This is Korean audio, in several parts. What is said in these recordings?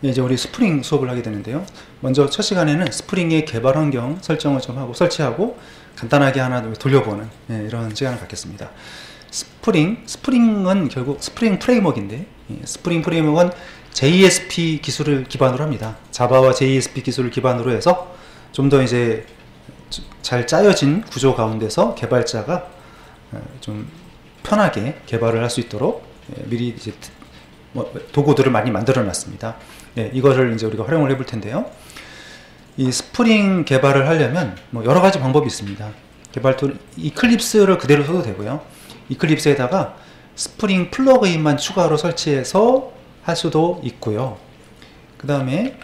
이제 우리 스프링 수업을 하게 되는데요. 먼저 첫 시간에는 스프링의 개발 환경 설정을 좀 하고 설치하고 간단하게 하나 돌려보는 이런 시간을 갖겠습니다. 스프링은 결국 스프링 프레임워크인데, 스프링 프레임워크는 JSP 기술을 기반으로 합니다. 자바와 JSP 기술을 기반으로 해서 좀 더 이제 잘 짜여진 구조 가운데서 개발자가 좀 편하게 개발을 할 수 있도록 미리 이제 도구들을 많이 만들어 놨습니다. 이거를 이제 우리가 활용을 해볼 텐데요. 이 스프링 개발을 하려면 여러 가지 방법이 있습니다. 개발 툴 이클립스를 그대로 써도 되고요. 이클립스에다가 스프링 플러그인만 추가로 설치해서 할 수도 있고요. 그 다음에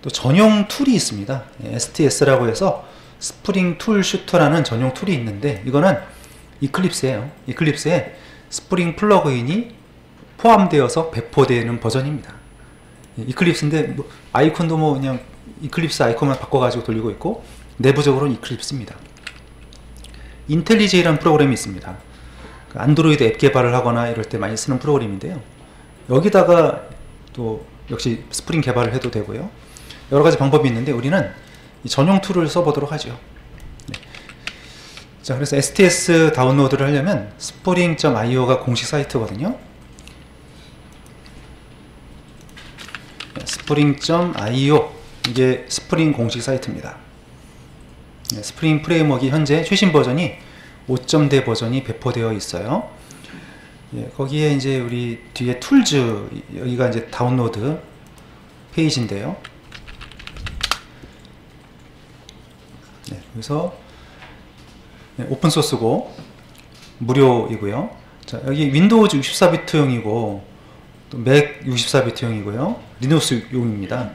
또 전용 툴이 있습니다. STS라고 해서 스프링 툴 슈터라는 전용 툴이 있는데, 이거는 이클립스예요. 이클립스에 스프링 플러그인이 포함되어서 배포되는 버전입니다. 이클립스인데 아이콘도 그냥 이클립스 아이콘만 바꿔가지고 돌리고 있고, 내부적으로는 이클립스입니다. 인텔리제이라는 프로그램이 있습니다. 안드로이드 앱 개발을 하거나 이럴 때 많이 쓰는 프로그램인데요. 여기다가 또 역시 스프링 개발을 해도 되고요. 여러 가지 방법이 있는데 우리는 이 전용 툴을 써보도록 하죠. 자, 그래서 STS 다운로드를 하려면 spring.io가 공식 사이트거든요. spring.io, 이게 스프링 공식 사이트입니다. 스프링 프레임워크가 현재 최신 버전이 5.0 버전이 배포되어 있어요. 거기에 이제 우리 뒤에 툴즈, 여기가 이제 다운로드 페이지인데요. 여기서 오픈소스고 무료이고요. 자, 여기 윈도우즈 64비트용이고 또 맥 64비트용이고요. 리눅스용입니다.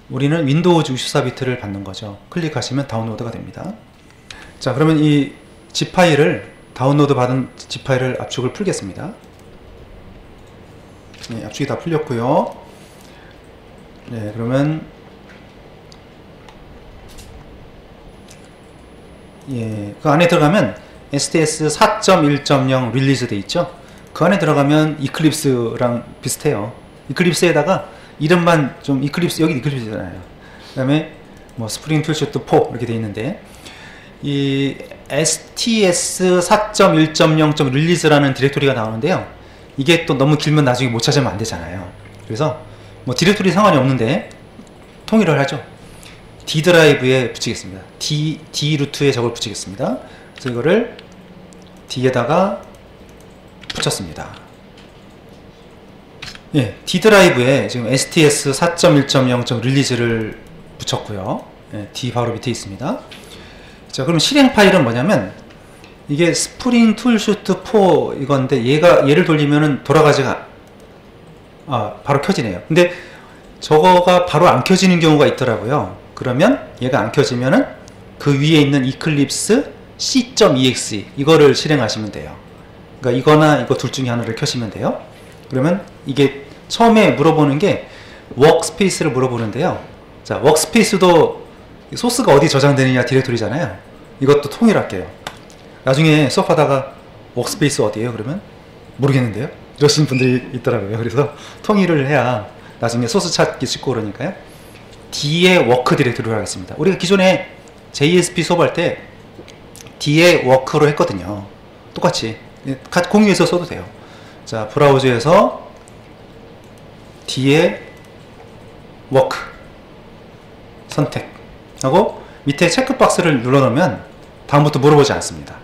우리는 윈도우즈 64비트를 받는 거죠. 클릭하시면 다운로드가 됩니다. 자, 그러면 이 zip 파일을, 다운로드 받은 zip 파일을 압축을 풀겠습니다. 압축이 다 풀렸고요. 그러면 그 안에 들어가면 STS 4.1.0 릴리즈 돼 있죠. 그 안에 들어가면 이클립스랑 비슷해요. 이클립스에다가 이름만 좀 이클립스, 여기 이클립스잖아요. 그 다음에 스프링 툴슈트 4 이렇게 돼 있는데, 이 STS 4.1.0 릴리즈라는 디렉토리가 나오는데요. 이게 또 너무 길면 나중에 못 찾으면 안 되잖아요. 그래서 디렉토리 상관이 없는데 통일을 하죠. D 드라이브에 붙이겠습니다. D 루트에 저걸 붙이겠습니다. 그래서 이거를 D에다가 붙였습니다. D 드라이브에 지금 STS 4.1.0 릴리즈를 붙였고요. D 바로 밑에 있습니다. 자, 그럼 실행 파일은 뭐냐면, 이게 스프링 툴 슈트 4 이건데, 얘를 돌리면은 돌아가지가 바로 켜지네요. 근데 저거가 바로 안 켜지는 경우가 있더라고요. 그러면 얘가 안 켜지면은 그 위에 있는 이클립스 c.exe 이거를 실행하시면 돼요. 그러니까 이거나 이거 둘 중에 하나를 켜시면 돼요. 그러면 이게 처음에 물어보는 게 워크스페이스를 물어보는데요. 자, 워크스페이스도 소스가 어디 저장되느냐 디렉토리잖아요. 이것도 통일할게요. 나중에 수업하다가 워크스페이스 어디에요? 그러면 모르겠는데요? 이러시는 분들이 있더라고요. 그래서 통일을 해야 나중에 소스 찾기 쉽고 그러니까요. D의 워크 디렉토리로 하겠습니다. 우리가 기존에 JSP 수업할 때 D의 워크로 했거든요. 똑같이 공유해서 써도 돼요. 자, 브라우저에서 D의 워크 선택하고 밑에 체크박스를 눌러놓으면 다음부터 물어보지 않습니다.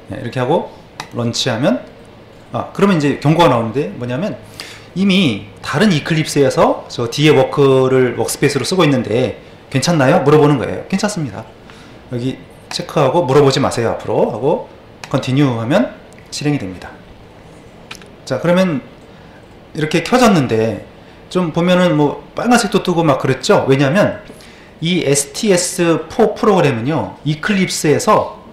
이렇게 하고 런치하면 그러면 이제 경고가 나오는데, 뭐냐면 이미 다른 이클립스에서 저 D의 워크를 워크스페이스로 쓰고 있는데 괜찮나요? 물어보는 거예요. 괜찮습니다. 여기 체크하고 물어보지 마세요 앞으로 하고 컨티뉴 하면 실행이 됩니다. 자, 그러면 이렇게 켜졌는데 좀 보면은 빨간색도 뜨고 막 그랬죠. 왜냐면 이 STS4 프로그램은요, 이클립스에서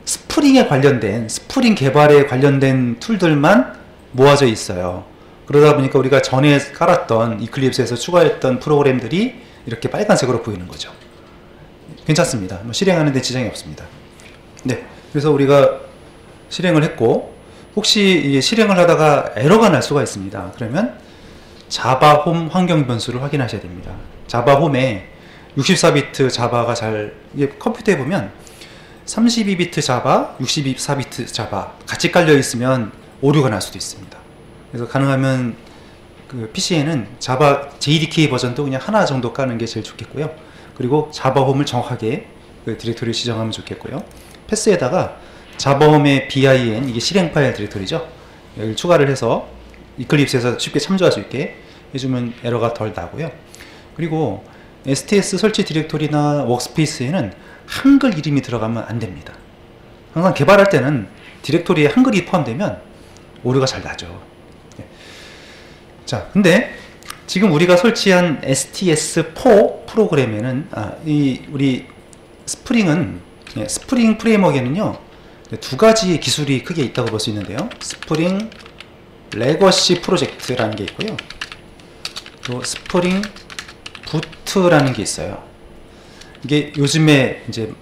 스프링에 관련된, 스프링 개발에 관련된 툴들만 모아져 있어요. 그러다 보니까 우리가 전에 깔았던 이클립스에서 추가했던 프로그램들이 이렇게 빨간색으로 보이는 거죠. 괜찮습니다. 실행하는 데 지장이 없습니다. 그래서 우리가 실행을 했고, 혹시 실행을 하다가 에러가 날 수가 있습니다. 그러면 자바 홈 환경 변수를 확인하셔야 됩니다. 자바 홈에 64비트 자바가 이게 컴퓨터에 보면 32비트 자바, 64비트 자바 같이 깔려 있으면 오류가 날 수도 있습니다. 그래서 가능하면 그 PC에는 자바 JDK 버전도 그냥 하나 정도 까는 게 제일 좋겠고요. 그리고 자바 홈을 정확하게 그 디렉토리를 지정하면 좋겠고요. 패스에다가 자바 홈의 bin, 이게 실행 파일 디렉토리죠. 여기를 추가를 해서 이클립스에서 쉽게 참조할 수 있게 해주면 에러가 덜 나고요. 그리고 STS 설치 디렉토리나 워크스페이스에는 한글 이름이 들어가면 안 됩니다. 항상 개발할 때는 디렉토리에 한글이 포함되면 오류가 잘 나죠. 자, 근데 지금 우리가 설치한 STS4 프로그램에는 우리 스프링은 스프링 프레임워크에는요 두 가지 기술이 크게 있다고 볼 수 있는데요. 스프링 레거시 프로젝트라는 게 있고요. 또 스프링 부트라는 게 있어요. 이게 요즘에 이제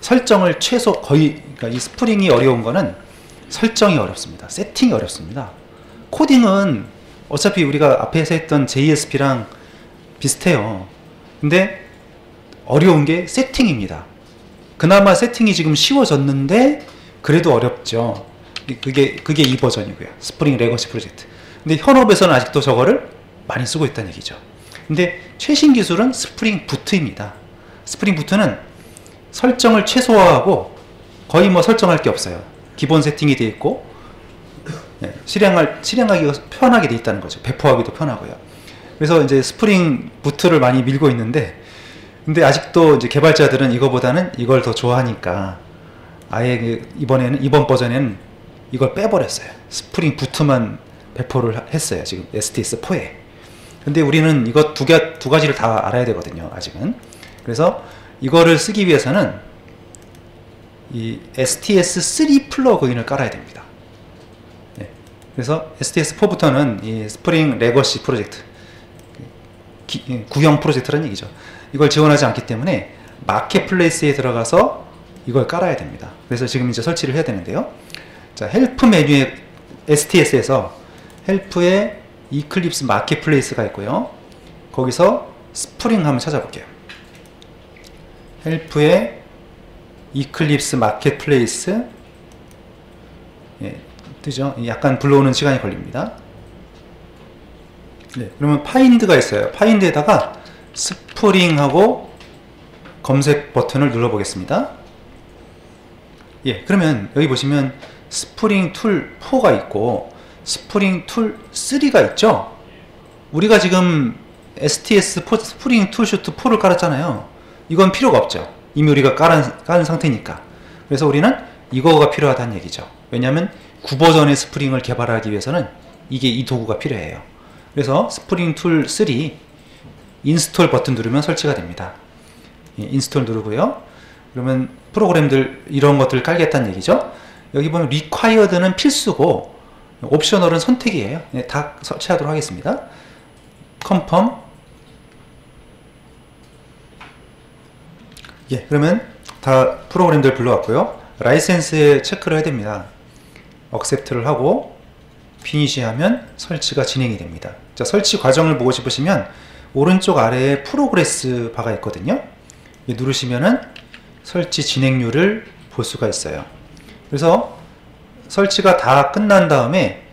설정을 그러니까 이 스프링이 어려운 거는 설정이 어렵습니다. 세팅이 어렵습니다. 코딩은 어차피 우리가 앞에서 했던 JSP랑 비슷해요. 근데 어려운 게 세팅입니다. 그나마 세팅이 지금 쉬워졌는데 그래도 어렵죠. 그게 이 버전이고요. 스프링 레거시 프로젝트. 근데 현업에서는 아직도 저거를 많이 쓰고 있다는 얘기죠. 근데 최신 기술은 스프링 부트입니다. 스프링 부트는 설정을 최소화하고 거의 뭐 설정할 게 없어요. 기본 세팅이 되어 있고 실행하기가 편하게 되어 있다는 거죠. 배포하기도 편하고요. 그래서 이제 스프링 부트를 많이 밀고 있는데, 근데 아직도 이제 개발자들은 이거보다는 이걸 더 좋아하니까 아예 이번 버전에는 이걸 빼버렸어요. 스프링 부트만 배포를 했어요. 지금 STS4에. 근데 우리는 이거 두 가지를 다 알아야 되거든요. 아직은. 그래서 이거를 쓰기 위해서는 이 STS3 플러그인을 깔아야 됩니다. 네. 그래서 STS4부터는 이 스프링 레거시 프로젝트, 구형 프로젝트라는 얘기죠. 이걸 지원하지 않기 때문에 마켓플레이스에 들어가서 이걸 깔아야 됩니다. 그래서 지금 이제 설치를 해야 되는데요. 자, 헬프 메뉴에 STS에서 헬프에 이클립스 마켓플레이스가 있고요. 거기서 스프링 한번 찾아볼게요. 헬프에 이클립스 마켓플레이스, 뜨죠? 약간 불러오는 시간이 걸립니다. 네, 그러면 파인드가 있어요. 파인드에다가 스프링하고 검색 버튼을 눌러보겠습니다. 그러면 여기 보시면 스프링 툴 4가 있고 스프링 툴 3가 있죠. 우리가 지금 STS4 스프링 툴슈트 4를 깔았잖아요. 이건 필요가 없죠. 이미 우리가 깔은 상태니까. 그래서 우리는 이거가 필요하다는 얘기죠. 왜냐하면 9버전의 스프링을 개발하기 위해서는 이 도구가 필요해요. 그래서 스프링 툴 3 인스톨 버튼 누르면 설치가 됩니다. 인스톨 누르고요. 그러면 프로그램들 이런 것들을 깔겠다는 얘기죠. 여기 보면 required는 필수고 옵셔널은 선택이에요. 다 설치하도록 하겠습니다. confirm. 그러면 다 프로그램들 불러왔고요. 라이센스에 체크를 해야 됩니다. accept를 하고 finish 하면 설치가 진행이 됩니다. 자, 설치 과정을 보고 싶으시면 오른쪽 아래에 프로그레스 바가 있거든요. 누르시면은 설치 진행률을 볼 수가 있어요. 그래서 설치가 다 끝난 다음에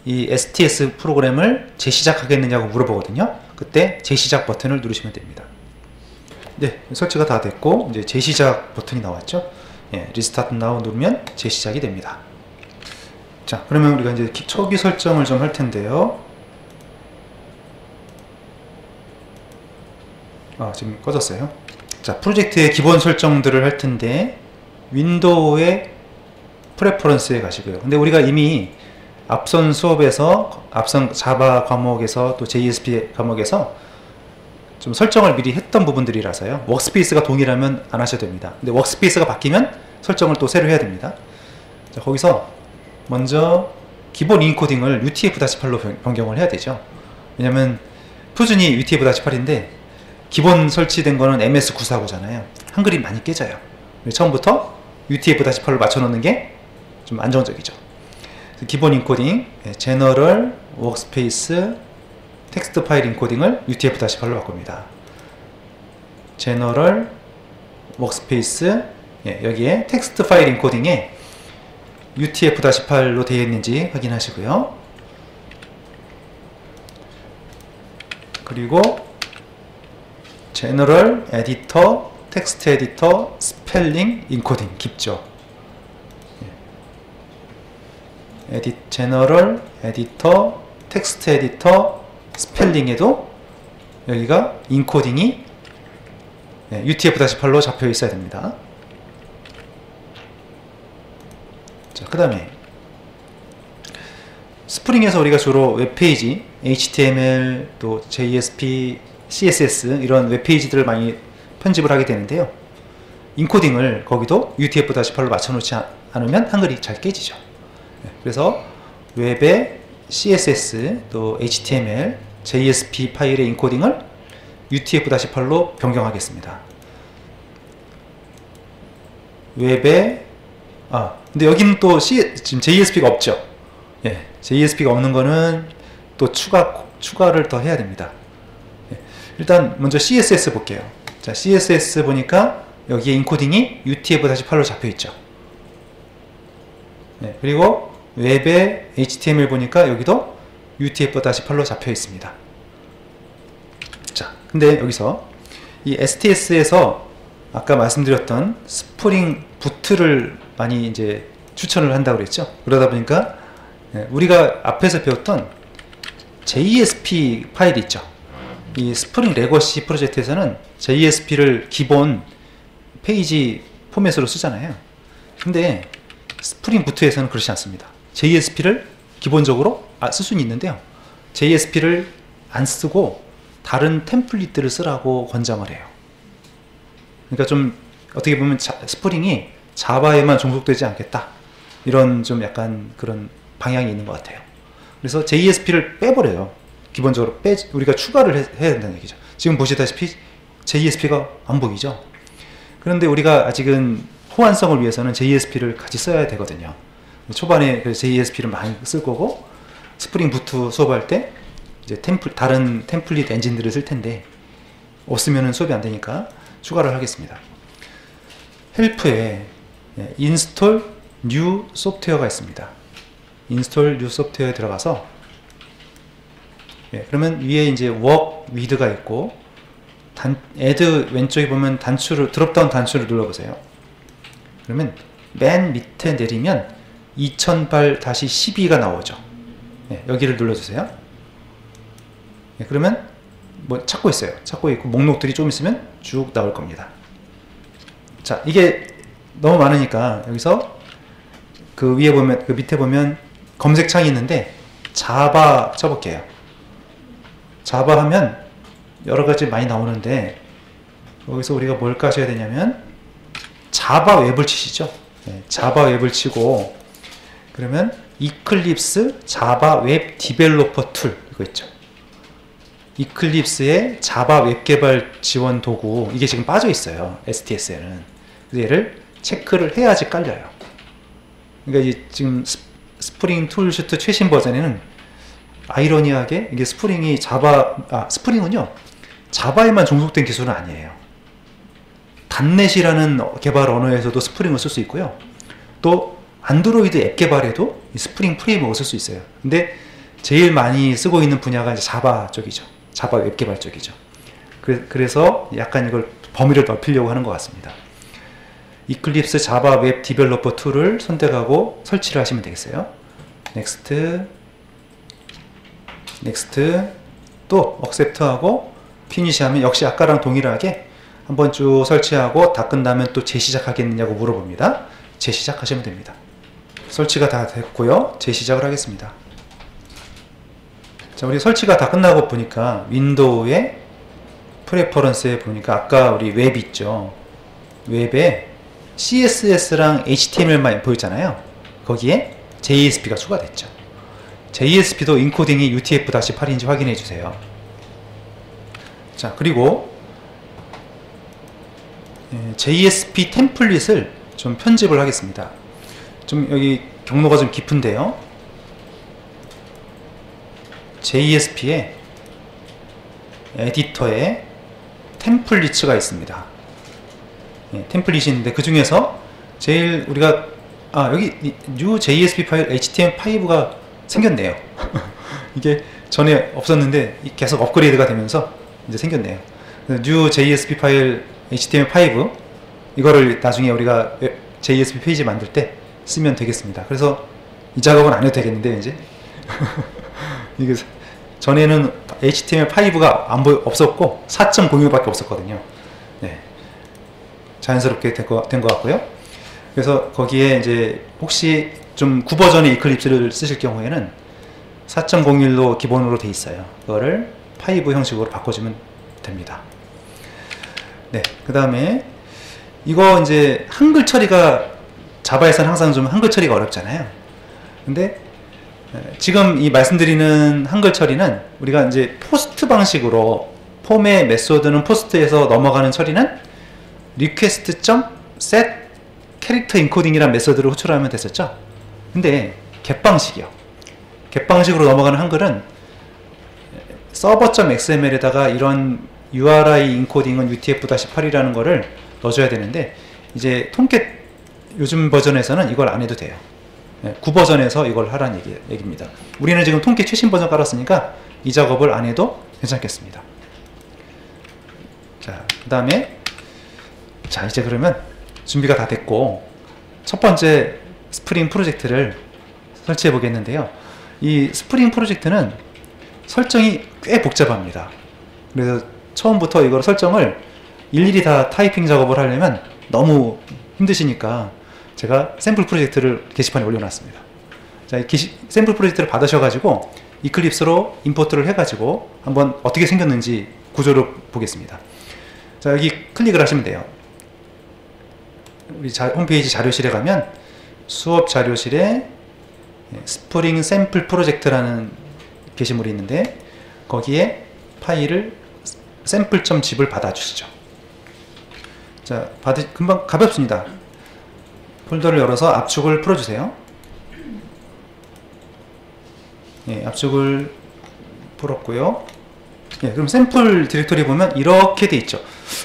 이 STS 프로그램을 재시작하겠느냐고 물어보거든요. 그때 재시작 버튼을 누르시면 됩니다. 네, 설치가 다 됐고 이제 재시작 버튼이 나왔죠. 리스타트 나우 누르면 재시작이 됩니다. 자, 그러면 우리가 이제 초기 설정을 좀 할 텐데요. 지금 꺼졌어요. 자, 프로젝트의 기본 설정들을 할 텐데 윈도우의 프레퍼런스에 가시고요. 근데 우리가 이미 앞선 수업에서 앞선 자바 과목에서 또 JSP 과목에서 좀 설정을 미리 했던 부분들이라서요. 워크스페이스가 동일하면 안 하셔도 됩니다. 근데 워크스페이스가 바뀌면 설정을 또 새로 해야 됩니다. 자, 거기서 먼저 기본 인코딩을 UTF-8로 변경을 해야 되죠. 왜냐면 표준이 UTF-8인데 기본 설치된 거는 MS949잖아요. 한글이 많이 깨져요. 처음부터 UTF-8로 맞춰놓는 게 좀 안정적이죠. 기본 인코딩, 제너럴, 워크스페이스, 텍스트 파일 인코딩을 UTF-8로 바꿉니다. 제너럴 워크스페이스, 여기에 텍스트 파일 인코딩에 UTF-8로 되어 있는지 확인하시고요. 그리고 제너럴 에디터, 텍스트 에디터, 스펠링 인코딩 깊죠. 제너럴 에디터, 텍스트 에디터, 스펠링에도 여기가 인코딩이 UTF-8로 잡혀 있어야 됩니다. 자, 그 다음에 스프링에서 우리가 주로 웹페이지, HTML, 또 JSP, CSS 이런 웹페이지들을 많이 편집을 하게 되는데요. 인코딩을 거기도 UTF-8로 맞춰놓지 않으면 한글이 잘 깨지죠. 그래서 웹의 CSS, 또 HTML, JSP 파일의 인코딩을 UTF-8로 변경하겠습니다. 웹에 근데 여기는 또 지금 JSP가 없죠. JSP가 없는 거는 또 추가를 더 해야 됩니다. 일단 먼저 CSS 볼게요. 자, CSS 보니까 여기에 인코딩이 UTF-8로 잡혀 있죠. 그리고 웹의 HTML 보니까 여기도 UTF-8로 잡혀 있습니다. 자, 근데 여기서 이 STS에서 아까 말씀드렸던 스프링 부트를 많이 이제 추천을 한다고 그랬죠. 그러다 보니까 우리가 앞에서 배웠던 JSP 파일이 있죠. 이 스프링 레거시 프로젝트에서는 JSP를 기본 페이지 포맷으로 쓰잖아요. 근데 스프링 부트에서는 그렇지 않습니다. JSP를 기본적으로 쓸 수는 있는데요. JSP를 안 쓰고 다른 템플릿들을 쓰라고 권장을 해요. 그러니까 좀 어떻게 보면 스프링이 자바에만 종속되지 않겠다, 이런 좀 약간 그런 방향이 있는 것 같아요. 그래서 JSP를 빼버려요. 기본적으로 우리가 추가를 해야 된다는 얘기죠. 지금 보시다시피 JSP가 안 보이죠. 그런데 우리가 아직은 호환성을 위해서는 JSP를 같이 써야 되거든요. 초반에 JSP를 많이 쓸 거고, 스프링 부트 수업할 때 이제 다른 템플릿 엔진들을 쓸 텐데 없으면 수업이 안 되니까 추가를 하겠습니다. 헬프에 인스톨 뉴 소프트웨어가 있습니다. 인스톨 뉴 소프트웨어에 들어가서 그러면 위에 이제 work with가 있고 add 왼쪽에 보면 드롭다운 단추를 눌러보세요. 그러면 맨 밑에 내리면 2008-12가 나오죠. 여기를 눌러주세요. 그러면 뭐 찾고 있어요. 찾고 있고 목록들이 좀 있으면 쭉 나올 겁니다. 자, 이게 너무 많으니까 여기서 그 위에 보면, 그 밑에 보면 검색창이 있는데 자바 쳐볼게요. 자바 하면 여러 가지 많이 나오는데 여기서 우리가 뭘 까셔야 되냐면 자바 웹을 치시죠. 자바 웹을 치고 그러면 이클립스 자바 웹 디벨로퍼 툴 이거 있죠. 이클립스의 자바 웹 개발 지원 도구, 이게 지금 빠져 있어요. STS에는. 그래서 얘를 체크를 해야지 깔려요. 그러니까 이 지금 스프링 툴슈트 최신 버전에는 아이러니하게 이게 스프링이 스프링은요 자바에만 종속된 기술은 아니에요. 단넷이라는 개발 언어에서도 스프링을 쓸 수 있고요. 또 안드로이드 앱 개발에도 이 스프링 프레임워크를 쓸 수 있어요. 근데 제일 많이 쓰고 있는 분야가 이제 자바 쪽이죠. 자바 웹 개발 쪽이죠. 그래서 약간 이걸 범위를 넓히려고 하는 것 같습니다. 이클립스 자바 웹 디벨로퍼 툴을 선택하고 설치를 하시면 되겠어요. 넥스트, 또 액셉트하고 피니시 하면 역시 아까랑 동일하게 한번 쭉 설치하고 다 끝나면 또 재시작하겠느냐고 물어봅니다. 재시작하시면 됩니다. 설치가 다 됐고요. 재시작을 하겠습니다. 자, 우리 설치가 다 끝나고 보니까 윈도우의 프레퍼런스에 보니까 아까 우리 웹 있죠. 웹에 CSS랑 HTML만 보였잖아요. 거기에 JSP가 추가됐죠. JSP도 인코딩이 UTF-8인지 확인해 주세요. 자, 그리고 JSP 템플릿을 좀 편집을 하겠습니다. 좀 여기 경로가 좀 깊은데요. JSP에 에디터에 템플릿가 있습니다. 예, 템플릿이 있는데 그 중에서 제일 우리가 여기 new JSP 파일 HTML5가 생겼네요. 이게 전에 없었는데 계속 업그레이드가 되면서 이제 생겼네요. new JSP 파일 HTML5 이거를 나중에 우리가 JSP 페이지 만들 때 쓰면 되겠습니다. 그래서 이 작업은 안 해도 되겠는데 이제 이게 전에는 HTML5가 없었고 4.01밖에 없었거든요. 네. 자연스럽게 된 것 같고요. 그래서 거기에 이제 혹시 좀 구버전의 이클립스를 쓰실 경우에는 4.01로 기본으로 돼 있어요. 그거를 5 형식으로 바꿔주면 됩니다. 네, 그 다음에 이거 이제 한글 처리가 자바에서는 항상 좀 한글 처리가 어렵잖아요. 근데 지금 이 말씀드리는 한글 처리는 우리가 이제 포스트 방식으로 폼의 메소드는 포스트에서 넘어가는 처리는 request.set 캐릭터 인코딩이란 메소드를 호출하면 됐었죠. 근데 get 방식이요. get 방식으로 넘어가는 한글은 server.xml에다가 이런 URI 인코딩은 UTF-8이라는 거를 넣어줘야 되는데 이제 톰캣 요즘 버전에서는 이걸 안 해도 돼요. 9버전에서 이걸 하라는 얘기입니다. 우리는 지금 톰캣 최신 버전 깔았으니까 이 작업을 안 해도 괜찮겠습니다. 자, 그 다음에 자 이제 그러면 준비가 다 됐고 첫 번째 스프링 프로젝트를 설치해 보겠는데요. 이 스프링 프로젝트는 설정이 꽤 복잡합니다. 그래서 처음부터 이걸 설정을 일일이 다 타이핑 작업을 하려면 너무 힘드시니까 제가 샘플 프로젝트를 게시판에 올려놨습니다. 자, 이 샘플 프로젝트를 받으셔가지고 이클립스로 임포트를 해가지고 한번 어떻게 생겼는지 구조를 보겠습니다. 자, 여기 클릭을 하시면 돼요. 우리 홈페이지 자료실에 가면 수업 자료실에 스프링 샘플 프로젝트라는 게시물이 있는데 거기에 파일을 샘플.zip을 받아주시죠. 자, 금방 가볍습니다. 폴더를 열어서 압축을 풀어주세요. 예, 압축을 풀었고요. 예, 그럼 샘플 디렉토리 보면 이렇게 돼 있죠.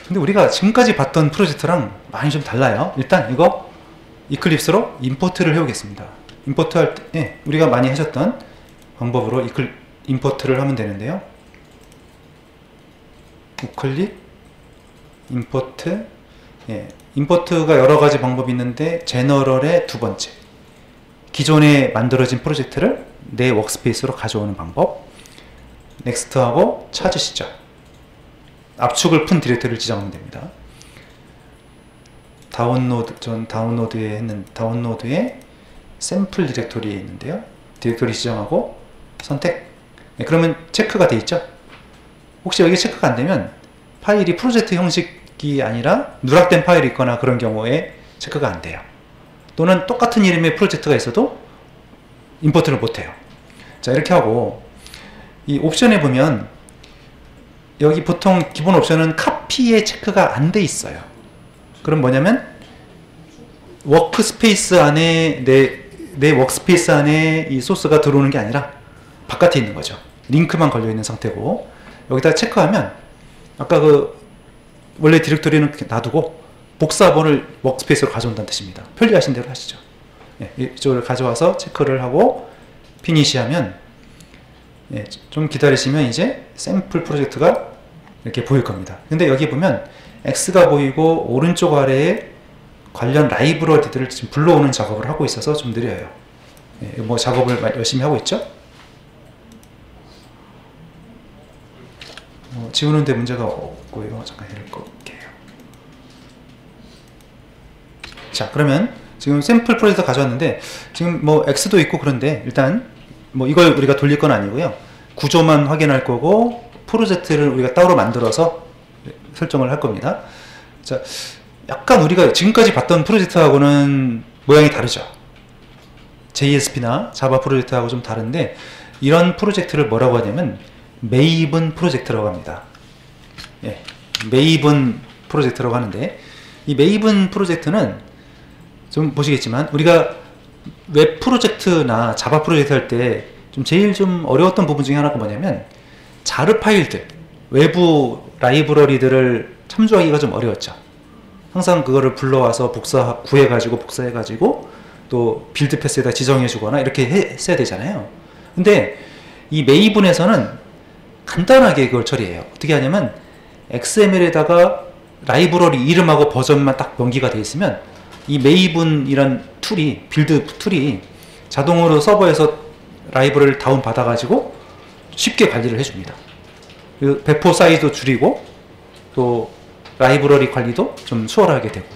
근데 우리가 지금까지 봤던 프로젝트랑 많이 좀 달라요. 일단 이거 이클립스로 임포트를 해오겠습니다. 임포트 할 때, 예, 우리가 많이 하셨던 방법으로 임포트를 하면 되는데요. 우클릭, 임포트, 예, 임포트가 여러 가지 방법이 있는데 제너럴의 두 번째, 기존에 만들어진 프로젝트를 내 워크스페이스로 가져오는 방법. 넥스트하고 찾으시죠. 압축을 푼 디렉토리를 지정하면 됩니다. 전 다운로드에 했는 다운로드에 샘플 디렉토리에 있는데요. 디렉토리 지정하고 선택. 네, 그러면 체크가 돼 있죠. 혹시 여기 체크가 안 되면 파일이 프로젝트 형식이 아니라 누락된 파일이 있거나 그런 경우에 체크가 안 돼요. 또는 똑같은 이름의 프로젝트가 있어도 임포트를 못 해요. 자, 이렇게 하고 이 옵션에 보면 여기 보통 기본 옵션은 카피에 체크가 안 돼 있어요. 그럼 뭐냐면 워크스페이스 안에 내 워크스페이스 안에 이 소스가 들어오는 게 아니라 바깥에 있는 거죠. 링크만 걸려 있는 상태고 여기다 체크하면 아까 그 원래 디렉토리는 놔두고 복사본을 워크스페이스로 가져온다는 뜻입니다. 편리하신 대로 하시죠. 예, 이쪽을 가져와서 체크를 하고 피니시 하면 예, 좀 기다리시면 이제 샘플 프로젝트가 이렇게 보일 겁니다. 근데 여기 보면 X가 보이고 오른쪽 아래에 관련 라이브러리들을 지금 불러오는 작업을 하고 있어서 좀 느려요. 예, 뭐 작업을 열심히 하고 있죠? 지우는데 문제가 없고요. 잠깐 해를 끌게요. 자, 그러면 지금 샘플 프로젝트 가져왔는데 지금 뭐 X도 있고 그런데 일단 뭐 이걸 우리가 돌릴 건 아니고요. 구조만 확인할 거고 프로젝트를 우리가 따로 만들어서 설정을 할 겁니다. 자, 약간 우리가 지금까지 봤던 프로젝트하고는 모양이 다르죠. JSP나 자바 프로젝트하고 좀 다른데 이런 프로젝트를 뭐라고 하냐면 메이븐 프로젝트라고 합니다. 예, 메이븐 프로젝트라고 하는데 이 메이븐 프로젝트는 좀 보시겠지만 우리가 웹 프로젝트나 자바 프로젝트 할 때 좀 제일 좀 어려웠던 부분 중에 하나가 뭐냐면 자르 파일들, 외부 라이브러리들을 참조하기가 좀 어려웠죠. 항상 그거를 불러와서 구해가지고 복사해가지고 또 빌드 패스에다 지정해주거나 이렇게 했어야 되잖아요. 근데 이 메이븐에서는 간단하게 그걸 처리해요. 어떻게 하냐면 XML에다가 라이브러리 이름하고 버전만 딱 명기가 돼 있으면 이 메이븐이란 툴이, 빌드 툴이 자동으로 서버에서 라이브러리를 다운 받아가지고 쉽게 관리를 해줍니다. 그리고 배포 사이즈도 줄이고 또 라이브러리 관리도 좀 수월하게 되고,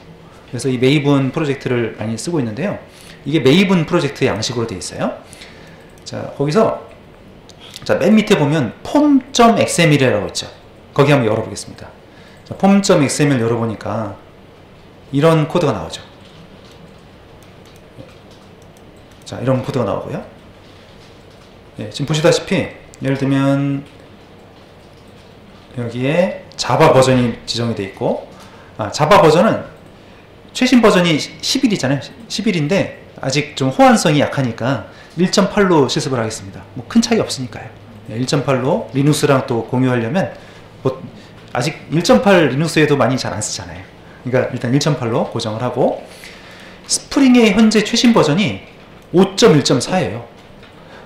그래서 이 메이븐 프로젝트를 많이 쓰고 있는데요. 이게 메이븐 프로젝트의 양식으로 되어 있어요. 자, 거기서 자, 맨 밑에 보면 form.xml이라고 있죠. 거기 한번 열어보겠습니다. 자, form.xml 열어보니까 이런 코드가 나오죠. 자, 이런 코드가 나오고요. 예, 지금 보시다시피 예를 들면 여기에 자바 버전이 지정이 되어 있고, 자바 버전은 최신 버전이 11이잖아요. 11인데 아직 좀 호환성이 약하니까 1.8로 실습을 하겠습니다. 뭐 큰 차이 없으니까요. 1.8로 리눅스랑 또 공유하려면 뭐 아직 1.8 리눅스에도 많이 잘 안 쓰잖아요. 그러니까 일단 1.8로 고정을 하고, 스프링의 현재 최신 버전이 5.1.4예요.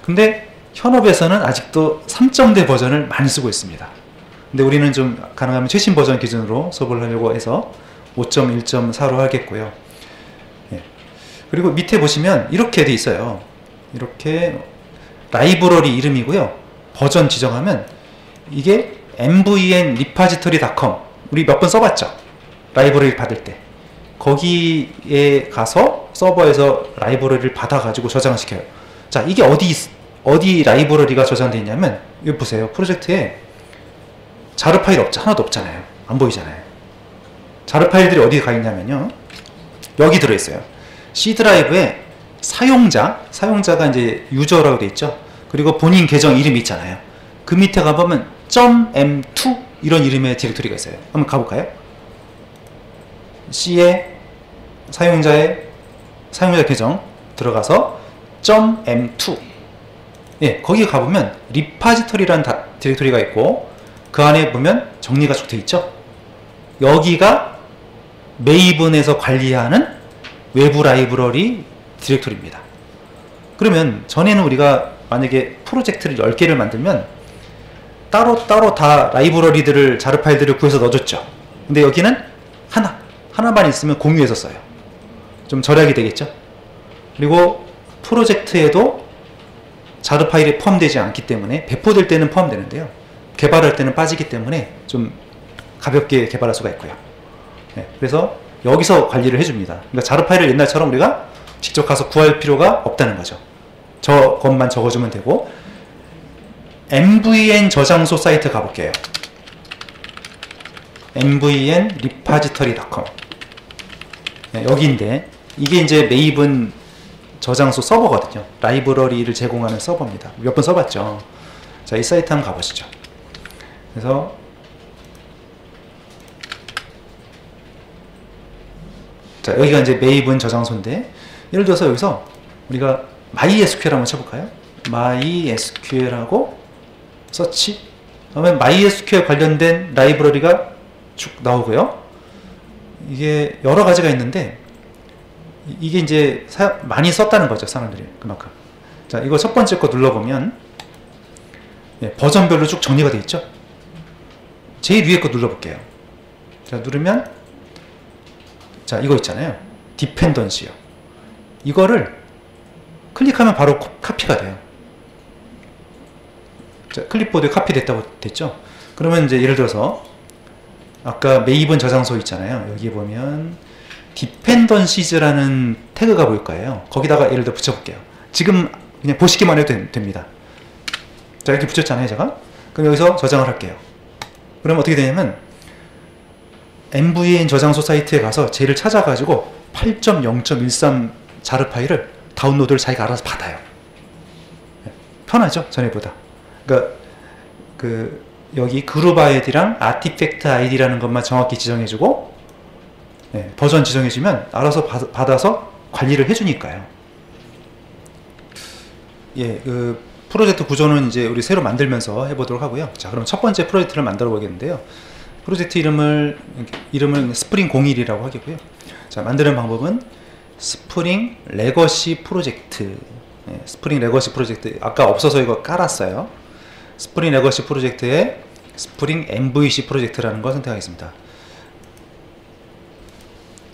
근데 현업에서는 아직도 3.0대 버전을 많이 쓰고 있습니다. 근데 우리는 좀 가능하면 최신 버전 기준으로 수업을 하려고 해서 5.1.4로 하겠고요. 예. 그리고 밑에 보시면 이렇게 돼 있어요. 이렇게 라이브러리 이름이고요. 버전 지정하면 이게 mvn repository.com, 우리 몇 번 써봤죠? 라이브러리 받을 때 거기에 가서 서버에서 라이브러리를 받아가지고 저장을 시켜요. 자, 이게 어디 라이브러리가 저장되어 있냐면 여기 보세요. 프로젝트에 자르 파일 하나도 없잖아요. 안 보이잖아요. 자르 파일들이 어디에 가 있냐면요, 여기 들어있어요. C 드라이브에 사용자가 이제 유저라고 되어 있죠. 그리고 본인 계정 이름이 있잖아요. 그 밑에 가보면 .m2 이런 이름의 디렉토리가 있어요. 한번 가볼까요? C에 사용자 계정 들어가서 .m2, 예, 거기 가보면 리파지터리라는 디렉토리가 있고 그 안에 보면 정리가 쭉 되어 있죠. 여기가 메이븐에서 관리하는 외부 라이브러리 디렉토리입니다. 그러면 전에는 우리가 만약에 프로젝트를 10개를 만들면 따로따로 다 라이브러리들을, 자르 파일들을 구해서 넣어줬죠. 근데 여기는 하나만 있으면 공유해서 써요. 좀 절약이 되겠죠. 그리고 프로젝트에도 자르 파일이 포함되지 않기 때문에 배포될 때는 포함되는데요, 개발할 때는 빠지기 때문에 좀 가볍게 개발할 수가 있고요. 네, 그래서 여기서 관리를 해줍니다. 그러니까 자르 파일을 옛날처럼 우리가 직접 가서 구할 필요가 없다는 거죠. 저것만 적어주면 되고, mvn 저장소 사이트 가볼게요. mvn repository.com, 네, 여기인데 이게 이제 메이븐 저장소 서버거든요. 라이브러리를 제공하는 서버입니다. 몇 번 써봤죠. 자, 이 사이트 한번 가보시죠. 그래서 자, 여기가 이제 메이븐 저장소인데, 예를 들어서 여기서 우리가 MySQL 한번 쳐볼까요? MySQL하고 서치 하면 MySQL 관련된 라이브러리가 쭉 나오고요. 이게 여러 가지가 있는데 이게 이제 많이 썼다는 거죠, 사람들이. 그만큼. 자, 이거 첫 번째 거 눌러보면, 예, 버전별로 쭉 정리가 되어 있죠. 제일 위에 거 눌러볼게요. 자, 누르면 자, 이거 있잖아요. 디펜던시요. 이거를 클릭하면 바로 카피가 돼요. 자, 클립보드에 카피됐다고 됐죠. 그러면 이제 예를 들어서 아까 메이븐 저장소 있잖아요. 여기 보면 dependencies라는 태그가 보일 거예요. 거기다가 예를 들어 붙여볼게요. 지금 그냥 보시기만 해도 됩니다. 자, 이렇게 붙였잖아요, 제가. 그럼 여기서 저장을 할게요. 그러면 어떻게 되냐면 mvn 저장소 사이트에 가서 쟤를 찾아가지고 8.0.13 자르 파일을 다운로드를 자기가 알아서 받아요. 편하죠, 전에보다. 그러니까 여기 그룹 아이디랑 아티팩트 아이디라는 것만 정확히 지정해주고, 네, 버전 지정해주면 알아서 받아서 관리를 해주니까요. 예, 프로젝트 구조는 이제 우리 새로 만들면서 해보도록 하고요. 자, 그럼 첫 번째 프로젝트를 만들어 보겠는데요. 프로젝트 이름은 스프링 01이라고 하겠고요. 자, 만드는 방법은 스프링 레거시 프로젝트. 네, 스프링 레거시 프로젝트. 아까 없어서 이거 깔았어요. 스프링 레거시 프로젝트에 스프링 MVC 프로젝트라는 걸 선택하겠습니다.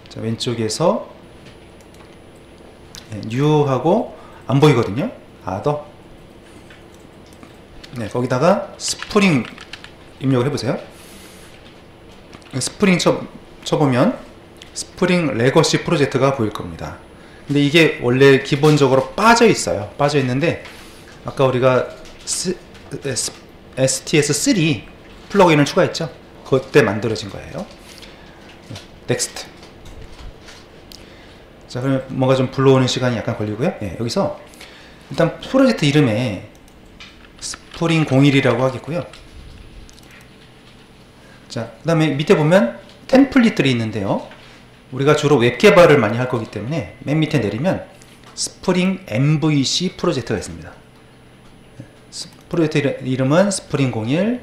자, 왼쪽에서 뉴하고 안 보이거든요. 아더. 네, 거기다가 스프링 입력을 해보세요. 스프링 쳐보면 스프링 레거시 프로젝트가 보일 겁니다. 근데 이게 원래 기본적으로 빠져 있어요. 빠져 있는데 아까 우리가 STS3 플러그인을 추가했죠. 그때 만들어진 거예요. 넥스트. 자, 그럼 뭔가 좀 불러오는 시간이 약간 걸리고요. 예, 여기서 일단 프로젝트 이름에 스프링 01이라고 하겠고요. 자, 그 다음에 밑에 보면 템플릿들이 있는데요. 우리가 주로 웹 개발을 많이 할 거기 때문에 맨 밑에 내리면 스프링 MVC 프로젝트가 있습니다. 프로젝트 이름은 스프링 01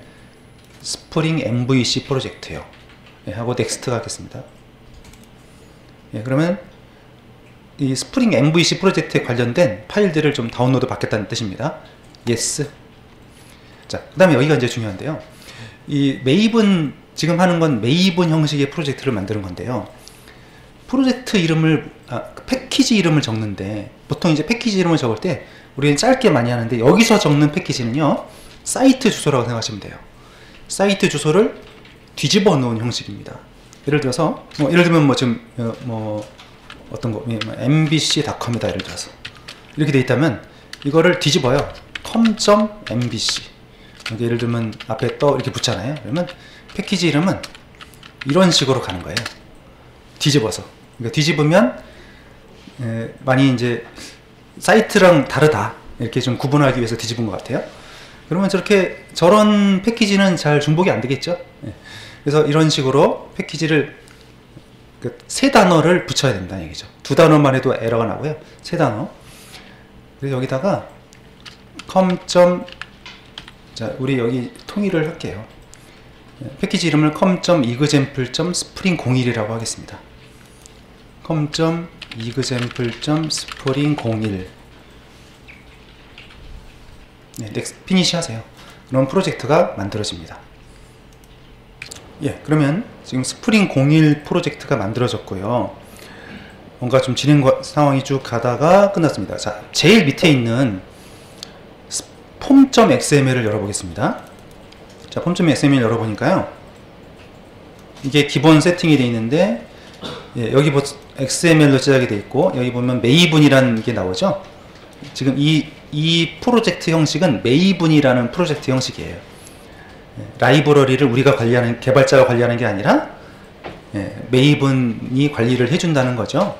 스프링 MVC 프로젝트요. 예, 하고 넥스트가 하겠습니다. 예, 그러면 이 스프링 MVC 프로젝트에 관련된 파일들을 좀 다운로드 받겠다는 뜻입니다. yes. 자, 그 다음에 여기가 이제 중요한데요. 이 메이븐, 지금 하는 건 메이븐 형식의 프로젝트를 만드는 건데요. 프로젝트 이름을, 패키지 이름을 적는데, 보통 이제 패키지 이름을 적을 때 우리는 짧게 많이 하는데, 여기서 적는 패키지는요, 사이트 주소라고 생각하시면 돼요. 사이트 주소를 뒤집어 놓은 형식입니다. 예를 들어서, 예를 들면 지금, 어떤 거, mbc.com이다, 예를 들어서. 이렇게 돼 있다면, 이거를 뒤집어요. com.mbc. 예를 들면 앞에 이렇게 붙잖아요. 그러면 패키지 이름은 이런 식으로 가는 거예요. 뒤집어서. 그러니까 뒤집으면 많이 이제 사이트랑 다르다 이렇게 좀 구분하기 위해서 뒤집은 것 같아요. 그러면 저런 패키지는 잘 중복이 안 되겠죠. 그래서 이런 식으로 패키지를 세 단어를 붙여야 된다는 얘기죠. 두 단어만 해도 에러가 나고요. 세 단어. 그래서 여기다가 자, 우리 여기 통일을 할게요. 패키지 이름을 com.example.spring01이라고 하겠습니다. com.example.spring01. 네, 넥스트 피니시 하세요. 그럼 프로젝트가 만들어집니다. 예, 그러면 지금 스프링 01 프로젝트가 만들어졌고요. 뭔가 좀 진행 상황이 쭉 가다가 끝났습니다. 자, 제일 밑에 있는 폼.xml을 열어보겠습니다. 자, 폼.xml 열어보니까요. 이게 기본 세팅이 되어 있는데, 예, 여기 XML로 제작이 되어 있고, 여기 보면 메이븐이라는 게 나오죠. 지금 이 프로젝트 형식은 메이븐이라는 프로젝트 형식이에요. 예, 라이브러리를 우리가 관리하는, 개발자가 관리하는 게 아니라, 예, 메이븐이 관리를 해준다는 거죠.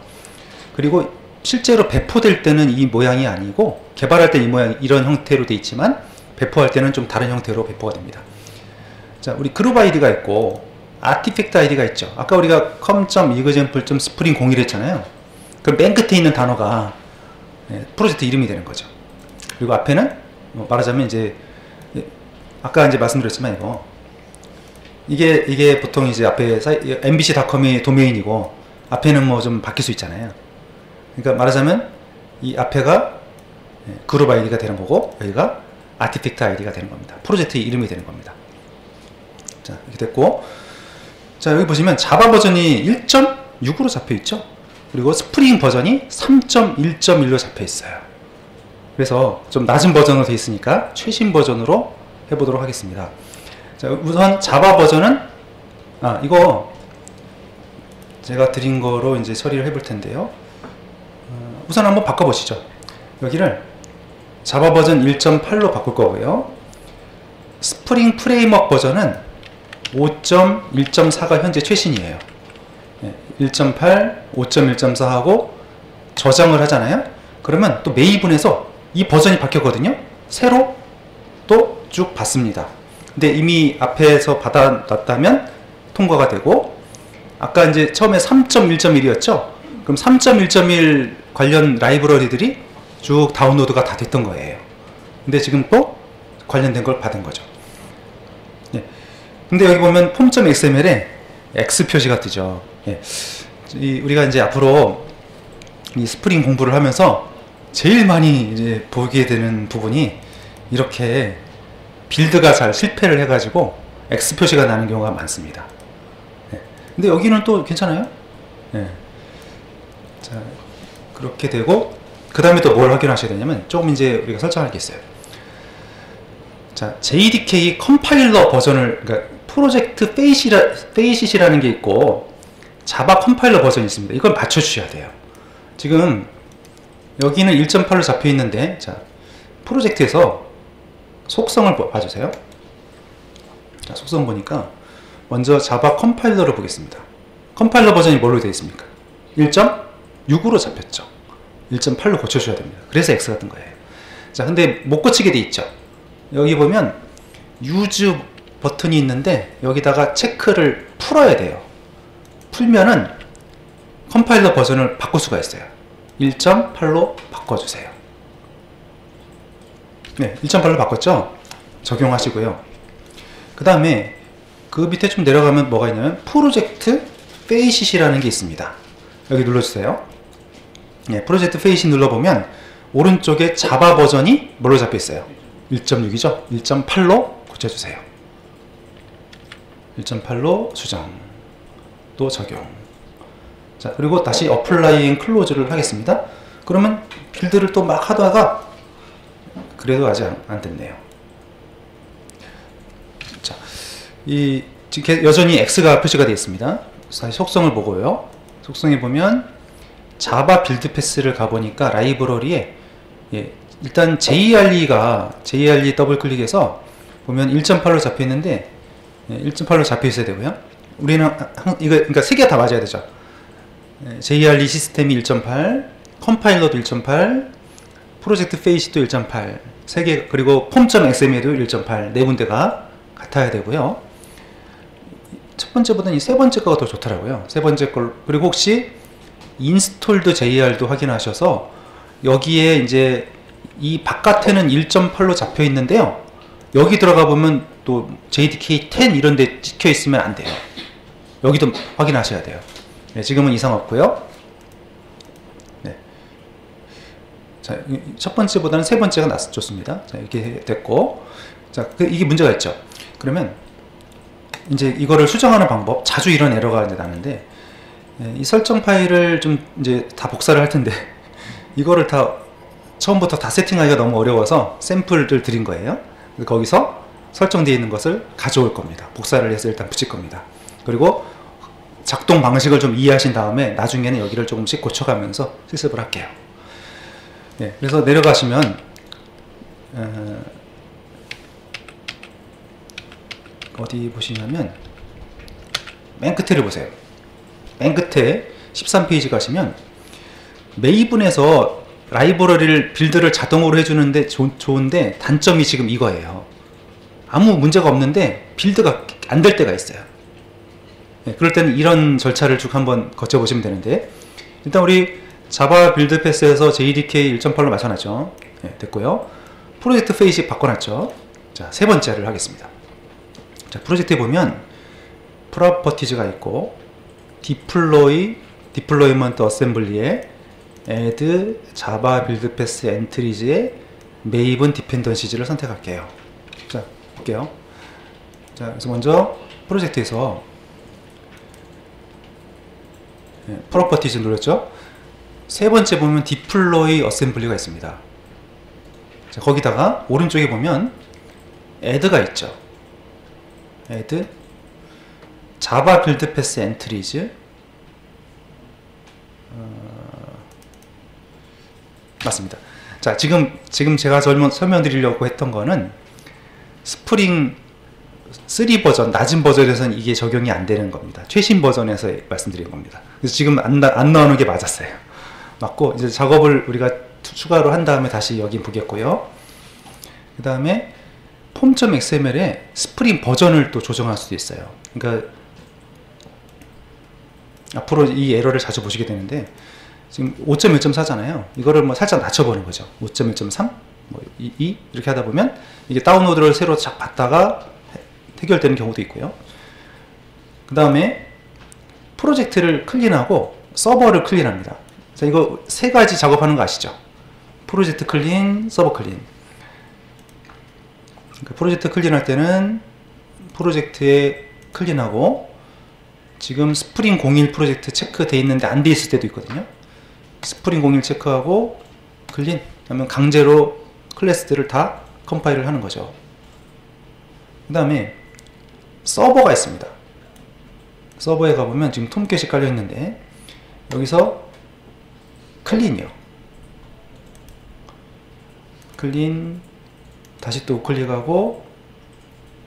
그리고 실제로 배포될 때는 이 모양이 아니고 개발할 때는 이 모양, 이런 형태로 돼 있지만 배포할 때는 좀 다른 형태로 배포가 됩니다. 자, 우리 그룹 아이디가 있고 아티팩트 아이디가 있죠. 아까 우리가 com.example.spring01 했잖아요. 그럼 맨 끝에 있는 단어가 프로젝트 이름이 되는 거죠. 그리고 앞에는 말하자면 이제 아까 이제 말씀드렸지만 이게 보통 이제 앞에 mbc.com이 도메인이고 앞에는 뭐 좀 바뀔 수 있잖아요. 그러니까 말하자면 이 앞에가 그룹 아이디가 되는 거고 여기가 아티팩트 아이디가 되는 겁니다. 프로젝트 이름이 되는 겁니다. 자, 이렇게 됐고, 자, 여기 보시면 자바 버전이 1.6으로 잡혀 있죠. 그리고 스프링 버전이 3.1.1로 잡혀 있어요. 그래서 좀 낮은 버전으로 되어 있으니까 최신 버전으로 해보도록 하겠습니다. 자, 우선 자바 버전은 이거 제가 드린 거로 이제 처리를 해볼 텐데요. 우선 한번 바꿔보시죠. 여기를 자바 버전 1.8로 바꿀 거고요. 스프링 프레임워크 버전은 5.1.4가 현재 최신이에요. 1.8, 5.1.4하고 저장을 하잖아요. 그러면 또 메이븐에서 이 버전이 바뀌었거든요. 새로 또 쭉 받습니다. 근데 이미 앞에서 받아놨다면 통과가 되고, 아까 이제 처음에 3.1.1이었죠. 그럼 3.1.1 관련 라이브러리들이 쭉 다운로드가 다 됐던 거예요. 근데 지금 또 관련된 걸 받은 거죠. 예. 근데 여기 보면 폼.xml에 X 표시가 뜨죠. 예. 우리가 이제 앞으로 이 스프링 공부를 하면서 제일 많이 이제 보게 되는 부분이 이렇게 빌드가 잘 실패를 해가지고 X 표시가 나는 경우가 많습니다. 예. 근데 여기는 또 괜찮아요. 예. 자, 그렇게 되고, 그 다음에 또 뭘 확인하셔야 되냐면, 조금 이제 우리가 설정할 게 있어요. 자, JDK 컴파일러 버전을, 그러니까 프로젝트 페이시라는 게 있고, 자바 컴파일러 버전이 있습니다. 이걸 맞춰주셔야 돼요. 지금, 여기는 1.8로 잡혀 있는데, 자, 프로젝트에서 속성을 봐주세요. 자, 속성 보니까, 먼저 자바 컴파일러를 보겠습니다. 컴파일러 버전이 뭘로 되어 있습니까? 1.6으로 잡혔죠. 1.8로 고쳐줘야 됩니다. 그래서 X가 뜬 거예요. 자, 근데 못 고치게 돼 있죠. 여기 보면 use 버튼이 있는데 여기다가 체크를 풀어야 돼요. 풀면은 컴파일러 버전을 바꿀 수가 있어요. 1.8로 바꿔주세요. 네, 1.8로 바꿨죠? 적용하시고요. 그 다음에 그 밑에 좀 내려가면 뭐가 있냐면 프로젝트 페이시라는 게 있습니다. 여기 눌러주세요. 네, 프로젝트 페이시 눌러보면 오른쪽에 자바 버전이 뭘로 잡혀 있어요? 1.6이죠? 1.8로 고쳐주세요. 1.8로 수정, 또 적용. 자, 그리고 다시 apply and close를 하겠습니다. 그러면 빌드를 또 막 하다가 그래도 아직 안 됐네요. 자, 여전히 X가 표시가 되어 있습니다. 다시 속성을 보고요. 속성에 보면 자바 빌드 패스를 가보니까 라이브러리에 일단 JRE 더블 클릭해서 보면 1.8로 잡혀 있는데 1.8로 잡혀 있어야 되고요. 우리는 이거 그러니까 세 개 다 맞아야 되죠. JRE 시스템이 1.8, 컴파일러도 1.8, 프로젝트 페이시도 1.8, 세 개, 그리고 폼.xml도 1.8, 네 군데가 같아야 되고요. 첫 번째보다는 이 세 번째 거가 더 좋더라고요. 세 번째 걸. 그리고 혹시 인스톨드 JR도 확인하셔서 여기에 이제 이 바깥에는 1.8로 잡혀 있는데요. 여기 들어가 보면 또 JDK 10 이런 데 찍혀 있으면 안 돼요. 여기도 확인하셔야 돼요. 네, 지금은 이상 없고요. 네. 자, 첫 번째보다는 세 번째가 좋습니다. 자, 이렇게 됐고. 자, 이게 문제가 있죠. 그러면 이제 이거를 수정하는 방법, 자주 이런 에러가 이제 나는데, 이 설정 파일을 좀 이제 다 복사를 할 텐데, 이거를 다 처음부터 다 세팅하기가 너무 어려워서 샘플을 드린 거예요. 거기서 설정되어 있는 것을 가져올 겁니다. 복사를 해서 일단 붙일 겁니다. 그리고 작동 방식을 좀 이해하신 다음에 나중에는 여기를 조금씩 고쳐가면서 실습을 할게요. 네, 그래서 내려가시면 어디 보시냐면 맨 끝에를 보세요. 맨 끝에 13페이지 가시면 메이븐에서 라이브러리를 빌드를 자동으로 해주는데 좋은데 단점이 지금 이거예요. 아무 문제가 없는데 빌드가 안 될 때가 있어요. 네, 그럴 때는 이런 절차를 쭉 한번 거쳐보시면 되는데, 일단 우리 자바 빌드 패스에서 JDK 1.8로 맞춰놨죠. 네, 됐고요. 프로젝트 페이시 바꿔놨죠. 자, 세 번째를 하겠습니다. 자, 프로젝트에 보면 프로퍼티즈가 있고 디플로이먼트 어셈블리에 add 자바 빌드 패스 엔트리즈의 메이븐 디펜던시즈를 선택할게요. 자, 볼게요. 자, 그래서 먼저 프로젝트에서 프로퍼티즈 눌렀죠. 세 번째 보면 디플로이 어셈블리가 있습니다. 자, 거기다가 오른쪽에 보면 add가 있죠. add 자바 빌드 패스 엔트리즈 맞습니다. 자, 지금 제가 설명드리려고 했던 거는 스프링 3 버전, 낮은 버전에서는 이게 적용이 안 되는 겁니다. 최신 버전에서 말씀드린 겁니다. 그래서 지금 안 나오는 게 맞았어요. 맞고, 이제 작업을 우리가 추가로 한 다음에 다시 여기 보겠고요. 그 다음에 폼.xml에 스프링 버전을 또 조정할 수도 있어요. 그러니까 앞으로 이 에러를 자주 보시게 되는데, 지금 5.1.4잖아요. 이거를 뭐 살짝 낮춰보는 거죠. 5.1.3? 뭐 이렇게 하다 보면 이게 다운로드를 새로 쫙 받다가 해결되는 경우도 있고요. 그 다음에 프로젝트를 클린하고 서버를 클린합니다. 자, 이거 세 가지 작업하는 거 아시죠? 프로젝트 클린, 서버 클린. 그러니까 프로젝트 클린할 때는 프로젝트에 클린하고, 지금 스프링 01 프로젝트 체크돼 있는데 안 돼 있을 때도 있거든요. 스프링 01 체크하고 클린 하면 강제로 클래스들을 다 컴파일을 하는 거죠. 그 다음에 서버가 있습니다. 서버에 가보면 지금 톰캣이 깔려 있는데, 여기서 클린이요. 클린, 다시 또 클릭하고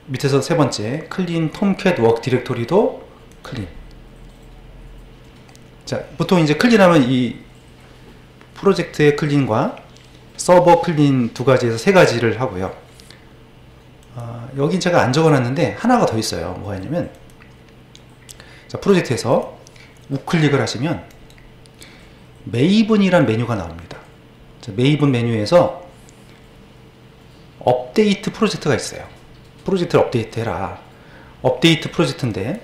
밑에서 세 번째 클린 톰캣 워크 디렉토리도 클린. 자, 보통 이제 클린하면 이 프로젝트의 클린과 서버 클린 두 가지에서 세 가지를 하고요. 여긴 제가 안 적어놨는데 하나가 더 있어요. 뭐가 있냐면, 자, 프로젝트에서 우클릭을 하시면 메이븐이란 메뉴가 나옵니다. 자, 메이븐 메뉴에서 업데이트 프로젝트가 있어요. 프로젝트를 업데이트 해라. 업데이트 프로젝트인데,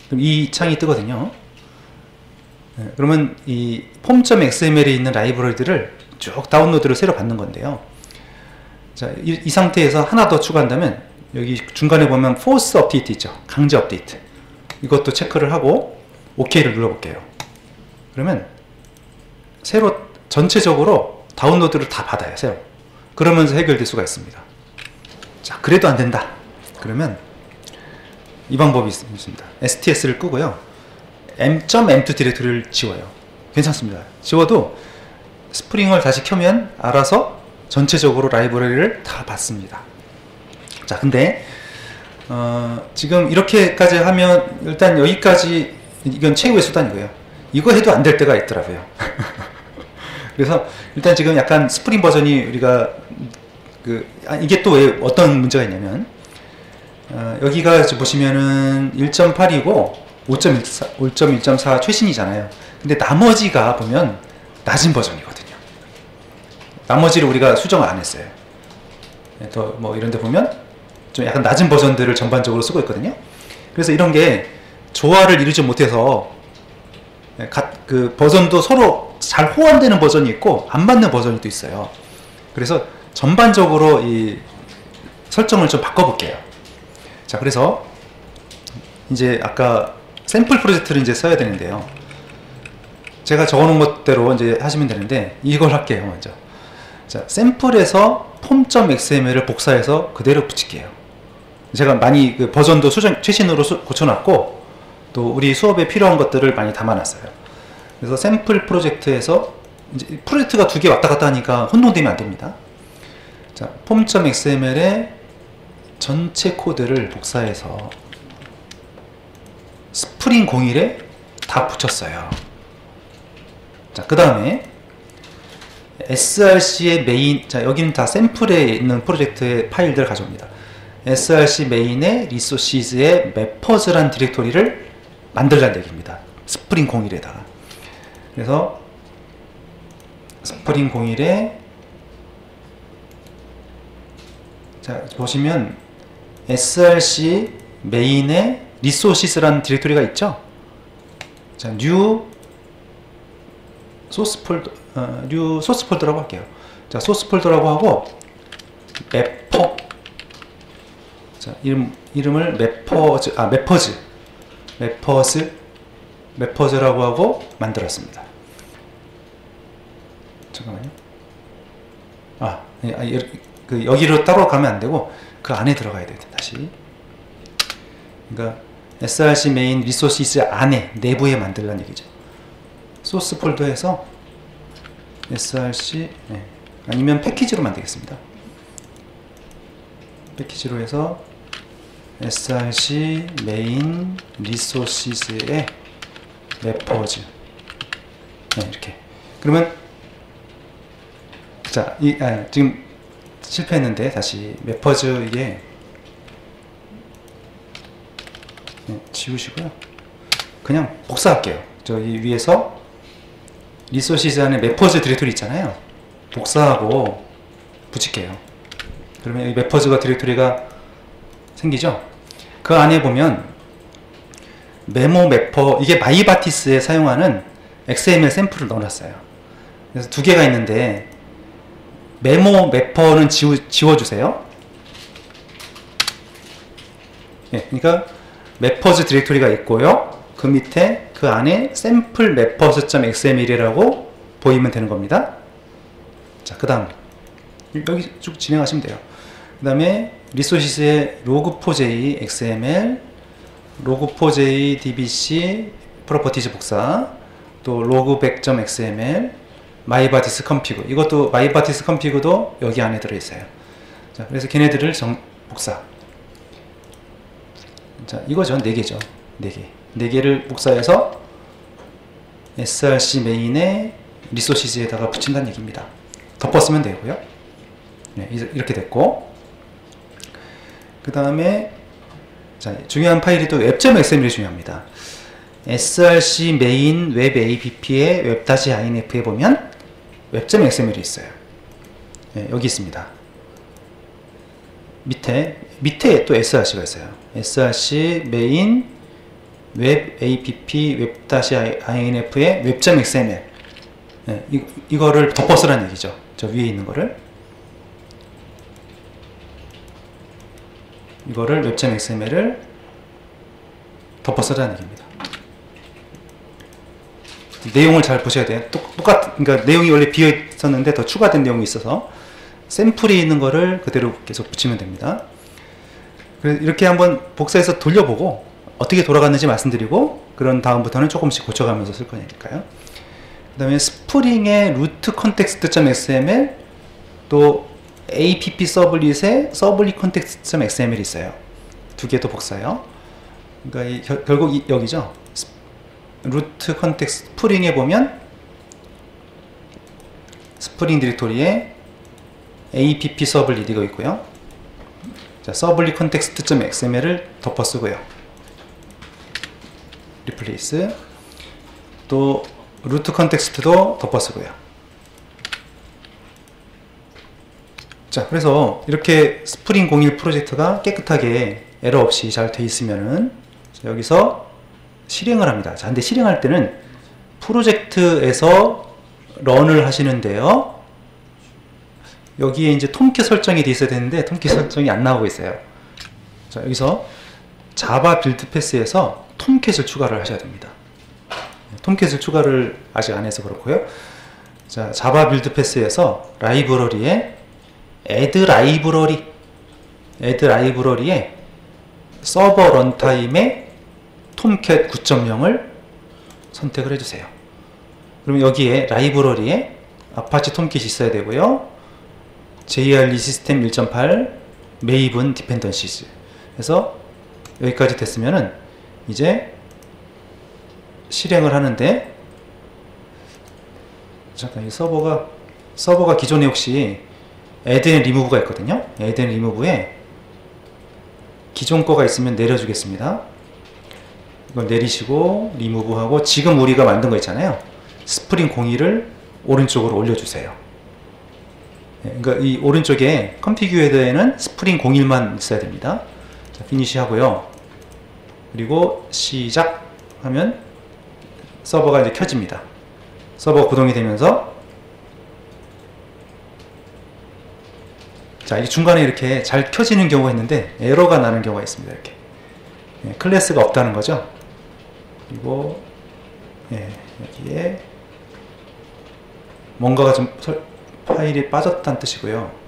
그럼 이 창이 뜨거든요. 네, 그러면 이 폼.xml에 있는 라이브러리들을 쭉 다운로드를 새로 받는 건데요. 자, 이 상태에서 하나 더 추가한다면, 여기 중간에 보면 포스 업데이트 있죠. 강제 업데이트. 이것도 체크를 하고 OK를 눌러볼게요. 그러면 새로 전체적으로 다운로드를 다 받아요. 새로. 그러면서 해결될 수가 있습니다. 자, 그래도 안 된다. 그러면 이 방법이 있습니다. STS를 끄고요. m.m2 디렉토리를 지워요. 괜찮습니다. 지워도 스프링을 다시 켜면 알아서 전체적으로 라이브러리를 다 받습니다. 자, 근데 지금 이렇게까지 하면 일단 여기까지, 이건 최후의 수단이고요. 이거 해도 안 될 때가 있더라고요. 그래서 일단 지금 약간 스프링 버전이 우리가 이게 또 왜 어떤 문제가 있냐면, 여기가 보시면은 1.8이고 5.1.4 최신이잖아요. 근데 나머지가 보면 낮은 버전이거든요. 나머지를 우리가 수정을 안 했어요. 더 뭐 이런 데 보면 좀 약간 낮은 버전들을 전반적으로 쓰고 있거든요. 그래서 이런 게 조화를 이루지 못해서 그 버전도 서로 잘 호환되는 버전이 있고 안 맞는 버전이 또 있어요. 그래서 전반적으로 이 설정을 좀 바꿔볼게요. 자, 그래서 이제 아까 샘플 프로젝트를 이제 써야 되는데요. 제가 적어놓은 것대로 이제 하시면 되는데, 이걸 할게요. 먼저. 자, 샘플에서 폼.xml을 복사해서 그대로 붙일게요. 제가 많이 그 버전도 최신으로 고쳐놨고, 또 우리 수업에 필요한 것들을 많이 담아놨어요. 그래서 샘플 프로젝트에서 이제 프로젝트가 두 개 왔다 갔다 하니까 혼동되면 안 됩니다. 자, 폼.xml에 전체 코드를 복사해서 스프링 01에 다 붙였어요. 자, 그 다음에 src의 메인, 자, 여기는 다 샘플에 있는 프로젝트의 파일들을 가져옵니다. src 메인의 리소시즈의 매퍼즈란 디렉토리를 만들라는 얘기입니다. 스프링 01에다가. 그래서 스프링 01에, 자, 보시면 src 메인에 리소시스라는 디렉토리가 있죠. 자, new 소스 폴더라고 할게요. 자, 소스 폴더라고 하고 매퍼, 자, 이름을 매퍼즈라고 하고 만들었습니다. 잠깐만요. 여기로 따로 가면 안 되고 그 안에 들어가야 돼요. 다시. 그러니까 src 메인 리소시스 안에, 내부에 만들라는 얘기죠. 소스 폴더에서 src, 아니면 패키지로 만들겠습니다. 패키지로 해서 src 메인 리소시스의 매퍼즈, 이렇게. 그러면 자, 지금 실패했는데 다시 매퍼즈, 이게 지우시고요. 그냥 복사할게요. 저기 위에서 리소시즈 안에 매퍼즈 디렉토리 있잖아요. 복사하고 붙일게요. 그러면 여기 매퍼즈가 디렉토리가 생기죠. 그 안에 보면 메모 매퍼, 이게 마이바티스에 사용하는 XML 샘플을 넣어놨어요. 그래서 두 개가 있는데 메모 매퍼는 지워주세요. 예, 그러니까 매퍼즈 디렉토리가 있고요. 그 밑에 그 안에 샘플 매퍼즈.xml이라고 보이면 되는 겁니다. 자, 그 다음 여기 쭉 진행하시면 돼요. 그 다음에 리소시스의 log4j xml, log4j dbc 프로퍼티즈 복사, 또 logback.xml, myBatis config, 이것도 myBatis config도 여기 안에 들어있어요. 자, 그래서 걔네들을 복사. 자, 이거죠. 4개죠. 4개. 4개를 복사해서 src 메인에 리소시스에다가 붙인다는 얘기입니다. 덮었으면 되고요. 네, 이렇게 됐고, 그 다음에 중요한 파일이 또 web.xml이 중요합니다. src 메인 웹 app의 web-inf에 보면 web.xml이 있어요. 네, 여기 있습니다. 밑에 또 src가 있어요. src 메인 웹 app web-inf의 web.xml. 네, 이거를 덮어쓰라는 얘기죠. 저 위에 있는 거를. 이거를 web.xml을 덮어쓰라는 얘기입니다. 내용을 잘 보셔야 돼요. 그러니까 내용이 원래 비어 있었는데 더 추가된 내용이 있어서 샘플이 있는 거를 그대로 계속 붙이면 됩니다. 그래서 이렇게 한번 복사해서 돌려보고 어떻게 돌아갔는지 말씀드리고, 그런 다음부터는 조금씩 고쳐가면서 쓸 거니까요. 그 다음에 스프링의 루트 컨텍스트.xml, 또 app 서블릿에 서블릿 컨텍스트.xml이 있어요. 두 개 또 복사요. 그러니까 결국 여기죠. 루트 컨텍스트 스프링에 보면 스프링 디렉토리에 app 서블릿 이거 있고요. 자, 서블릿 컨텍스트.xml을 덮어 쓰고요. 리플레이스, 또 루트 컨텍스트도 덮어 쓰고요. 자, 그래서 이렇게 스프링 01 프로젝트가 깨끗하게 에러 없이 잘 돼 있으면은 여기서 실행을 합니다. 자, 근데 실행할 때는 프로젝트에서 런을 하시는데요. 여기에 이제 톰캣 설정이 돼 있어야 되는데 톰캣 설정이 안 나오고 있어요. 자, 여기서 자바 빌드 패스에서 톰캣을 추가를 하셔야 됩니다. 톰캣을 추가를 아직 안 해서 그렇고요. 자, 자바 빌드 패스에서 라이브러리에 add 라이브러리에 서버 런타임에 톰캣 9.0을 선택을 해주세요. 그럼 여기에 라이브러리에 아파치 톰캣이 있어야 되고요. JRE 시스템 1.8 메이븐 디펜던시즈. 그래서 여기까지 됐으면은 이제 실행을 하는데, 잠깐, 이 서버가 기존에 혹시 add and remove가 있거든요. add and remove에 기존 거가 있으면 내려주겠습니다. 이걸 내리시고 리무브하고, 지금 우리가 만든 거 있잖아요. 스프링 01을 오른쪽으로 올려주세요. 그러니까 이 오른쪽에 컨피규어 헤더에는 스프링 01만 있어야 됩니다. 자, 피니시 하고요. 그리고 시작 하면 서버가 이제 켜집니다. 서버가 구동이 되면서, 자, 이 중간에 이렇게 잘 켜지는 경우가 있는데 에러가 나는 경우가 있습니다. 이렇게 클래스가 없다는 거죠. 그리고 여기에 뭔가가 좀 파일이 빠졌다는 뜻이고요.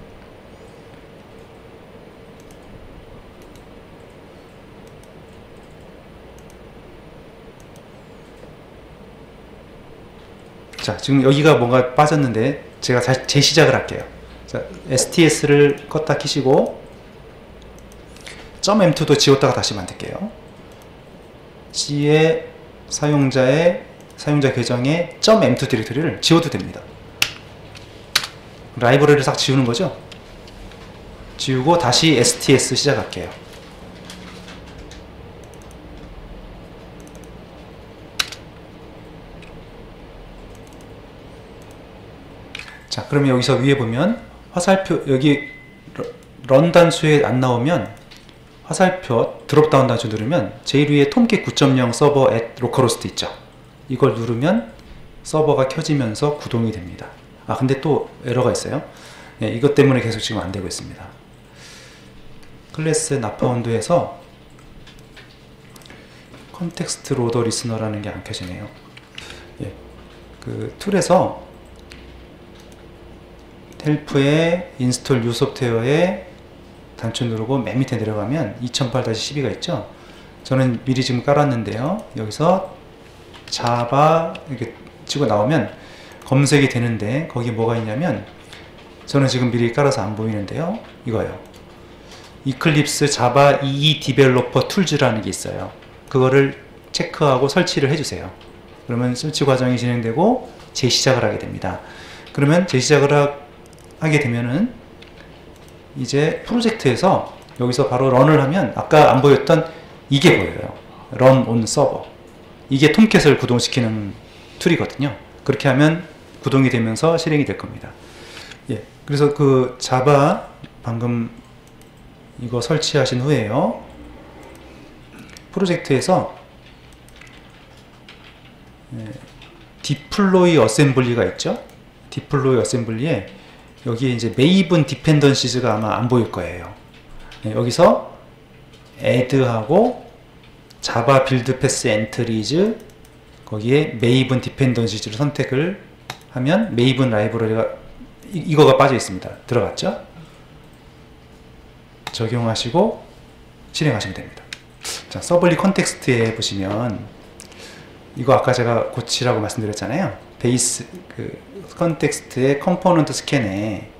자, 지금 여기가 뭔가 빠졌는데 제가 다시 재시작을 할게요. 자, STS를 껐다 키시고 .m2도 지웠다가 다시 만들게요. C의 사용자 계정의 .m2 디렉토리를 지워도 됩니다. 라이브러리를 싹 지우는 거죠. 지우고 다시 STS 시작할게요. 자, 그러면 여기서 위에 보면 화살표 여기 런 단수에 안 나오면 화살표 드롭다운 단수 누르면 제일 위에 톰캣 9.0 서버 at localhost 있죠. 이걸 누르면 서버가 켜지면서 구동이 됩니다. 아 근데 또 에러가 있어요. 네, 이것 때문에 계속 지금 안 되고 있습니다. 클래스 나파운드에서 컨텍스트 로더 리스너라는 게 안 켜지네요. 예, 그 툴에서 헬프에 인스톨 뉴 소프트웨어에 단추 누르고 맨 밑에 내려가면 2008-12가 있죠. 저는 미리 지금 깔았는데요. 여기서 자바 이렇게 치고 나오면 검색이 되는데 거기 뭐가 있냐면 저는 지금 미리 깔아서 안 보이는데요. 이거요. 이클립스 자바 EE 디벨로퍼 툴즈라는 게 있어요. 그거를 체크하고 설치를 해주세요. 그러면 설치 과정이 진행되고 재시작을 하게 됩니다. 그러면 재시작을 하게 되면은 이제 프로젝트에서 여기서 바로 런을 하면 아까 안 보였던 이게 보여요. 런 온 서버. 이게 톰캣을 구동시키는 툴이거든요. 그렇게 하면 구동이 되면서 실행이 될 겁니다. 예, 그래서 그 자바 방금 이거 설치하신 후에요. 프로젝트에서 디플로이 어셈블리가 있죠. 디플로이 어셈블리에 여기에 이제 메이븐 디펜던시즈가 아마 안 보일 거예요. 네, 여기서 add하고 자바 빌드 패스 엔트리즈 거기에 메이븐 디펜던시즈를 선택을 하면 메이븐 라이브러리가 이거가 빠져 있습니다. 들어갔죠? 적용하시고 실행하시면 됩니다. 자, 서블리 컨텍스트에 보시면 이거 아까 제가 고치라고 말씀드렸잖아요. 베이스 그 컨텍스트의 컴포넌트 스캔에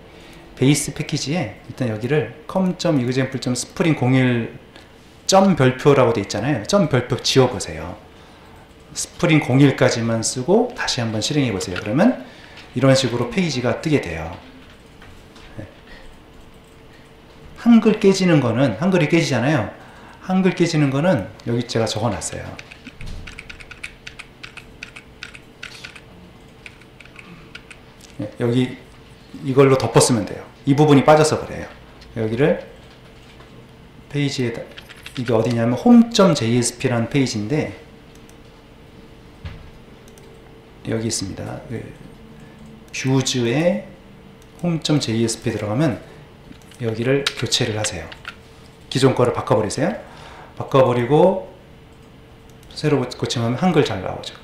베이스 패키지에 일단 여기를 com.example.spring01 점 별표라고 돼 있잖아요. 점 별표 지워보세요. 스프링 01까지만 쓰고 다시 한번 실행해 보세요. 그러면 이런 식으로 페이지가 뜨게 돼요. 한글 깨지는 거는 한글이 깨지잖아요. 한글 깨지는 거는 여기 제가 적어놨어요. 여기 이걸로 덮었으면 돼요. 이 부분이 빠져서 그래요. 여기를 페이지에다 이게 어디냐면 home.jsp라는 페이지인데 여기 있습니다. 뷰즈에 home.jsp 들어가면 여기를 교체를 하세요. 기존 거를 바꿔버리세요. 바꿔버리고 새로 고침하면 한글 잘 나오죠.